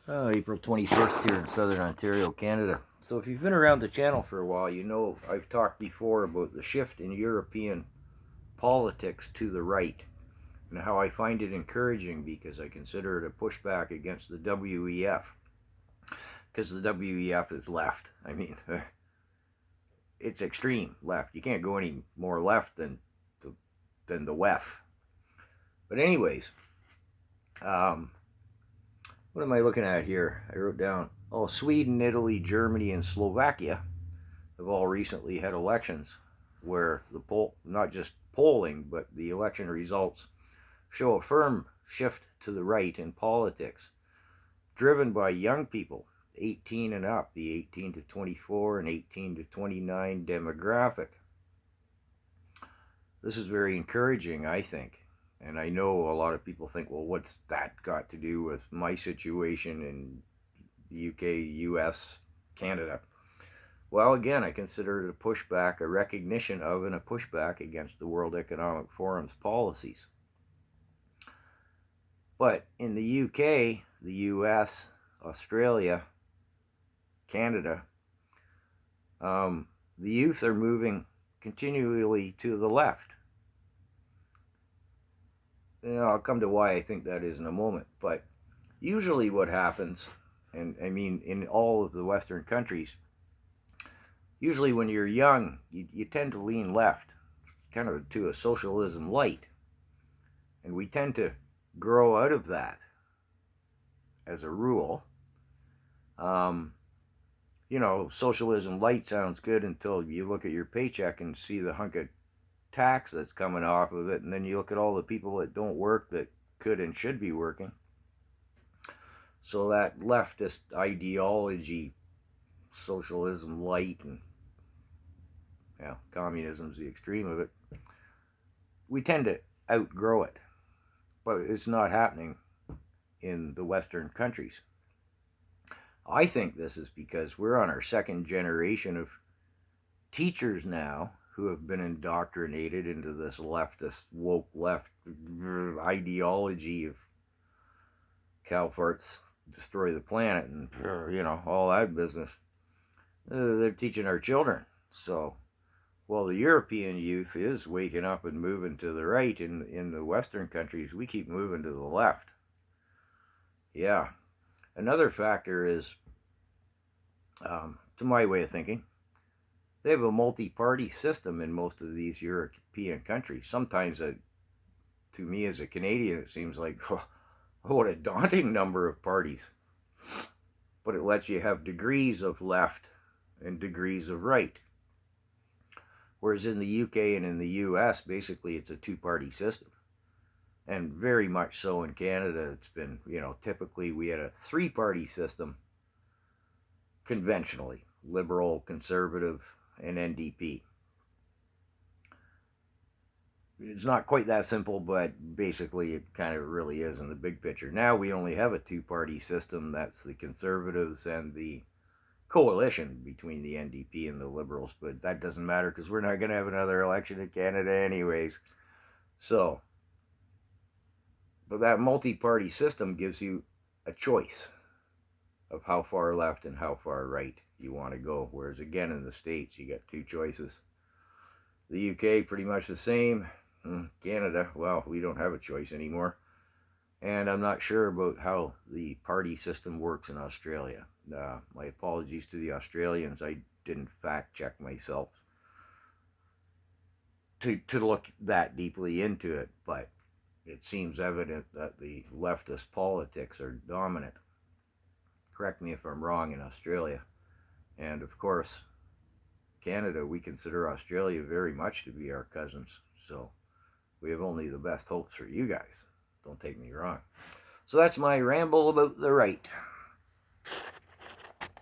April 21st here in Southern Ontario, Canada. So if you've been around the channel for a while, you know I've talked before about the shift in European politics to the right and how I find it encouraging because I consider it a pushback against the WEF, because the WEF is left. I mean, it's extreme left. You can't go any more left than the WEF. But anyways, what am I looking at here? I wrote down, Sweden, Italy, Germany, and Slovakia have all recently had elections where not just polling, but the election results show a firm shift to the right in politics, driven by young people, 18 and up, the 18 to 24 and 18 to 29 demographic. This is very encouraging, I think. And I know a lot of people think, well, what's that got to do with my situation in the UK, US, Canada? Well, again, I consider it a pushback, a recognition of, and a pushback against the World Economic Forum's policies. But in the UK, the US, Australia, Canada, the youth are moving continually to the left. I'll come to why I think that is in a moment. But usually what happens, and I mean in all of the Western countries, usually when you're young, you tend to lean left, kind of to a socialism light. And we tend to grow out of that as a rule. Socialism light sounds good until you look at your paycheck and see the hunk of tax that's coming off of it, and then you look at all the people that don't work that could and should be working. So that leftist ideology, socialism light, and communism's the extreme of it, we tend to outgrow it. But it's not happening in the Western countries. I think this is because we're on our second generation of teachers now who have been indoctrinated into this leftist, woke left ideology of cow farts destroy the planet and, all that business. They're teaching our children. So, the European youth is waking up and moving to the right. In the Western countries, we keep moving to the left. Yeah. Another factor is, to my way of thinking, they have a multi-party system in most of these European countries. Sometimes, to me as a Canadian, it seems like, what a daunting number of parties. But it lets you have degrees of left and degrees of right. Whereas in the UK and in the US, basically it's a two-party system. And very much so in Canada, it's been, typically we had a three-party system conventionally, Liberal, Conservative, and NDP. It's not quite that simple, but basically it kind of really is in the big picture. Now we only have a two-party system. That's the Conservatives and the coalition between the NDP and the Liberals, but that doesn't matter because we're not going to have another election in Canada anyways. So, but that multi-party system gives you a choice of how far left and how far right you want to go, whereas again in the States you got two choices. The UK pretty much the same. Canada, well, we don't have a choice anymore. And I'm not sure about how the party system works in Australia. My apologies to the Australians. I didn't fact check myself to look that deeply into it, but it seems evident that the leftist politics are dominant. Correct me if I'm wrong in Australia. And of course, Canada, we consider Australia very much to be our cousins. So we have only the best hopes for you guys. Don't take me wrong. So that's my ramble about the right.